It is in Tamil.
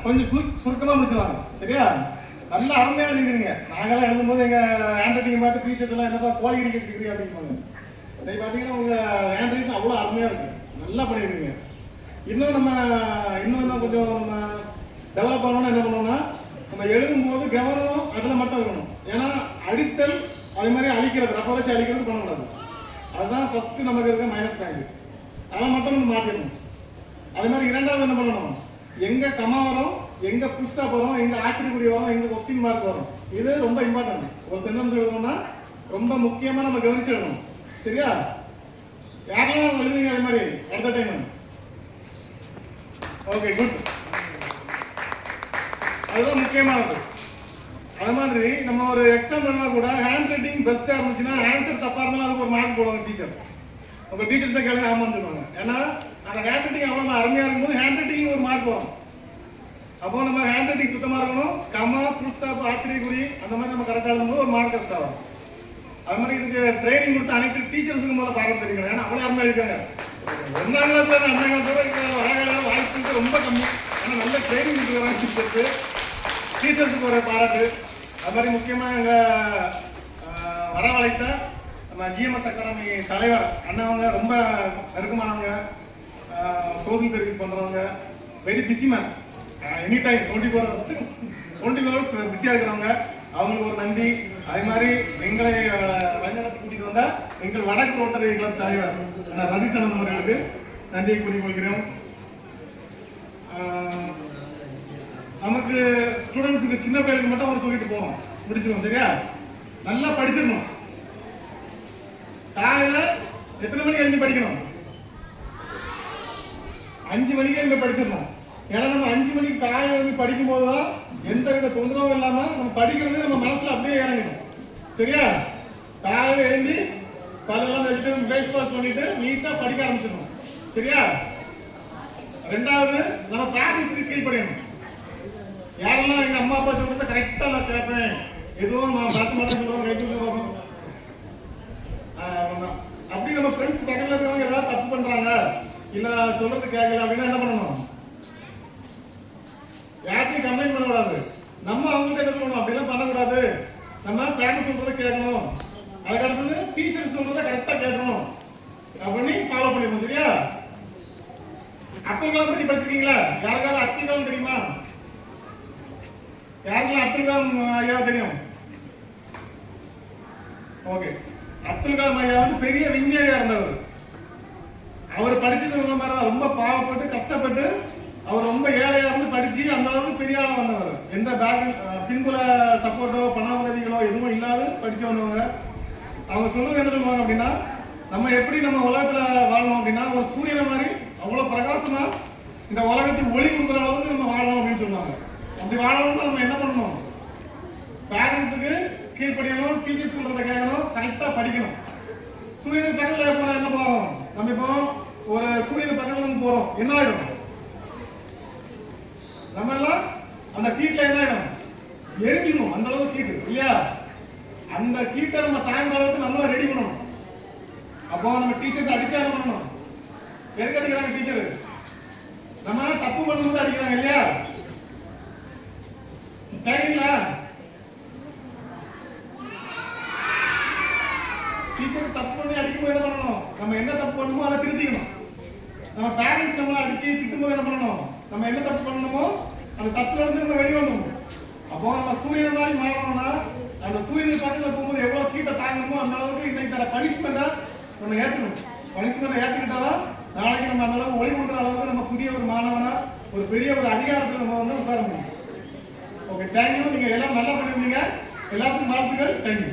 கொஞ்சம் சுருக்கமாக முடிச்சிடலாம். சரியா? நல்லா அருமையாக எழுதிக்கிறீங்க. நாங்களாம் எழுதும்போது எங்கள் ஹேண்ட் ரைட்டிங் பார்த்து டீச்சர்ஸ் எல்லாம் என்னப்பா கோழி கிரிக்கெட் சிக்கிறீங்க அப்படிம்பாங்க. இன்னைக்கு பார்த்தீங்கன்னா உங்கள் ஹேண்ட் ரைட்டிங் அவ்வளோ அருமையாக இருக்குது. நல்லா பண்ணியிருக்கீங்க. இன்னும் கொஞ்சம் நம்ம டெவலப் பண்ணணும்னா என்ன பண்ணணும்னா, நம்ம எழுதும்போது கவனம் அதில் மட்டும் இருக்கணும். ஏன்னா அடித்தல் அதே மாதிரி அழிக்கிறது, ரப்ப வச்சு அழிக்கிறது பண்ணக்கூடாது. அதுதான் ஃபர்ஸ்ட் நமக்கு இருக்க மைனஸ் பாயிண்ட். அதை மட்டும் நம்ம மாற்றிடணும். அதே மாதிரி இரண்டாவது என்ன பண்ணணும், எங்கே கமா வரும், எங்கே புல் ஸ்டாப் வரும், எங்கே ஆச்சரியக்குறி வரும், எங்கே கொஸ்டின் மார்க் வரும், இது ரொம்ப இம்பார்ட்டன்ட். ஒரு சென்டென்ஸ் எழுதணும்னா ரொம்ப முக்கியமாக நம்ம கவனிச்சு எழுதணும். சரியா? யாரெல்லாம் எழுதுறீங்க அதே மாதிரி அடுத்த டைம்? Okay, good. அதுதான் முக்கியமானது. அது மாதிரி நம்ம ஒரு எக்ஸாம் பண்ணா கூட ஹேண்ட் ரைட்டிங் பெஸ்ட்டாக இருந்துச்சுன்னா ஆன்சர் தப்பாக இருந்தாலும் அதுக்கு ஒரு மார்க் போடுவாங்க டீச்சர். உங்கள் டீச்சர்ஸை கேள்வி ஆமான்னு. ஏன்னா அந்த ஹேண்ட் ரைட்டிங் அவ்வளோ அருமையாக இருக்கும்போது ஹேண்ட் ரைட்டிங் ஒரு மார்க் வரும். அப்போ நம்ம ஹேண்ட் ரைட்டிங் சுத்தமாக இருக்கணும். கமா, ஃபுல் ஸ்டாப், ஆச்சரியக்குறி அந்த மாதிரி நம்ம கரெக்டாக இருக்கும்போது ஒரு மார்க் கஷ்டம் வரும். அது மாதிரி இதுக்கு ட்ரைனிங் கொடுத்த அனைத்து டீச்சர்ஸுக்கு முதல்ல பாராட்டு தெரிவிக்கணும். ஏன்னா அவ்வளோ அருமையாக இருக்காங்க. 1ஆம் கிளாஸ்ல அஞ்சாம் கிளாஸோட வளகால வாய்ப்பு ரொம்ப கம்மி. ஆனால் நல்ல ட்ரைனிங் கொடுக்குறாங்க டீச்சர்ஸுக்கு ஒரு பாராட்டு. அது மாதிரி முக்கியமாக எங்கள் வரவழைத்த நம்ம ஜிஎம்எஸ் அகாடமி தலைவர் அண்ணாவங்க ரொம்ப நெருக்கமானவங்க, சோசியல் சர்வீஸ் பண்ணுறவங்க, very busy man, any time 24 hours பிஸியாக இருக்கிறவங்க, அவங்களுக்கு ஒரு நன்றி. அதே மாதிரி எங்களை வழிநடத்தி கூட்டிகிட்டு வந்தால் எங்கள் வடக்கு ரோட்டரி கிளப் தலைவர் ரதிசனன் அவர்களுக்கு நன்றியை கூறிக்கொள்கிறோம். நமக்கு ஸ்டூடெண்ட்ஸுக்கு சின்ன பிள்ளைகளுக்கு மட்டும் அவர் சொல்லிட்டு போகணும், முடிச்சிடணும். சரியா? நல்லா படிச்சிடணும். காலையில் எத்தனை மணிக்கு எழுந்து படிக்கணும்? 5 மணிக்கு எழுந்து படிச்சிடணும். ஏன்னா நம்ம 5 மணிக்கு காலையில் எழுந்து படிக்கும்போது தான் எந்த வித தொந்தரவும் இல்லாமல் நம்ம படிக்கிறது நம்ம மனசில் அப்படியே இறங்கணும். சரியா? காலையில் எழுந்து பல்லெல்லாம் வச்சுட்டு ஃபேஸ் வாஷ் பண்ணிட்டு நீட்டாக படிக்க ஆரம்பிச்சிடணும். சரியா? ரெண்டாவது, நம்ம பேரண்ட்ஸுக்கு கீழ்ப்படியணும். யாரெல்லாம் எங்கள் அம்மா அப்பா சொல்றத கரெக்டாக நான் கேட்பேன், எதுவும் நான் பேச மாட்டேன்னு சொல்லுவோம், ரைட்டு போகணும். அப்படி நம்ம ஃப்ரெண்ட்ஸ் பக்கத்தில் இருக்கிறவங்க ஏதாவது தப்பு பண்ணுறாங்க, இல்லை சொல்றது கேட்கல அப்படின்னா என்ன பண்ணணும்? யார்த்தையும் கம்ப்ளைண்ட் பண்ணக்கூடாது. நம்ம அவங்கள்ட்ட என்ன பண்ணணும், அப்படிலாம் பண்ணக்கூடாது. நம்ம பேரண்ட்ஸ் சொல்றதை கேட்கணும். அதுக்கடுத்தது டீச்சர்ஸ் சொல்றதை கரெக்டாக கேட்கணும் அப்படின்னு ஃபாலோ பண்ணிக்கணும். சரியா? அப்துல் கலாம் பற்றி படிச்சிருக்கீங்களா? யாருக்காவது அப்துல் கலாம் தெரியுமா? யாருக்கெல்லாம் அப்துல் கலாம் ஐயா தெரியும்? ஓகே. அப்துல் கலாம் ஐயா வந்து பெரிய விஞ்ஞானியா இருந்தவர். அவர் படிச்சது ரொம்ப பாவப்பட்டு கஷ்டப்பட்டு அவர் ரொம்ப ஏழையா இருந்து படிச்சு அந்த அளவுக்கு பெரிய ஆளா வந்தவர். எந்த பின்புல சப்போர்ட்டோ பண உதவிகளோ எதுவும் இல்லாத படிச்சு வந்தவங்க. அவங்க சொல்றது என்ன சொல்லுவாங்க அப்படின்னா, நம்ம எப்படி நம்ம உலகத்துல வாழணும் அப்படின்னா ஒரு சூரியனை மாதிரி அவ்வளவு பிரகாசமா இந்த உலகத்துக்கு ஒளி கொடுக்குற அளவுக்கு நம்ம வாழணும் அப்படின்னு சொல்லுவாங்க. அப்படி வாழணும்னா நம்ம என்ன பண்ணணும்? பேரண்ட்ஸுக்கு கீழ்ப்படியணும், டீச்சர்ஸ் சொல்றதை கேட்கணும், கரெக்டா படிக்கணும். சூரியனுக்கு பக்கத்துல போனா என்ன போகும்? நம்ம இப்போ ஒரு சூரியனுக்கு பக்கத்துல போறோம், என்ன ஆயிடும்? நம்ம எல்லாம் அந்த கீட்ல என்ன ஆயிடும்? எரிஞ்சிடும். அந்த அளவுக்கு கீட்டு இல்லையா? அந்த கீட்டை நம்ம தாங்குற அளவுக்கு நம்மள ரெடி பண்ணணும். அப்போ நம்ம டீச்சர்ஸ் அடிச்சா என்ன பண்ணணும்? எதுக்கு அடிக்கிறாங்க டீச்சர்? நம்ம தப்பு பண்ணும்போது அடிக்கிறாங்க இல்லையா? கேக்குறீங்களா? டீச்சர்ஸ் தப்பு பண்ணி அடிக்கும்போது என்ன பண்ணணும்? நம்ம என்ன தப்பு பண்ணுமோ அதை திருத்திக்கணும். நம்ம பேரண்ட்ஸ் நம்மளை அடிச்சு திட்டும்போது என்ன பண்ணணும்? நம்ம என்ன தப்பு பண்ணணுமோ அந்த தப்புல இருந்து நம்ம வெளியே வரணும். அப்போ நம்ம சூரியனை மாதிரி மாறணும்னா அந்த சூரியனுக்கு பக்கத்தில் போகும்போது எவ்வளவு கீட்டை தாங்கணுமோ அந்த அளவுக்கு இன்னைக்கு தர பனிஷ்மெண்ட்டை நம்ம ஏற்றணும். பனிஷ்மெண்ட்டை ஏற்றுக்கிட்டாதான் நாளைக்கு நம்ம அந்த அளவுக்கு ஒளி கொடுக்குற அளவுக்கு நம்ம புதிய ஒரு மாணவனா ஒரு பெரிய ஒரு அதிகாரத்தில் நம்ம வந்து உட்கார முடியும். Okay, thank you. நீங்க எல்லாம் நல்லா பண்ணிருந்தீங்க. எல்லாத்துக்கும் வாழ்த்துக்கள். தேங்க்யூ.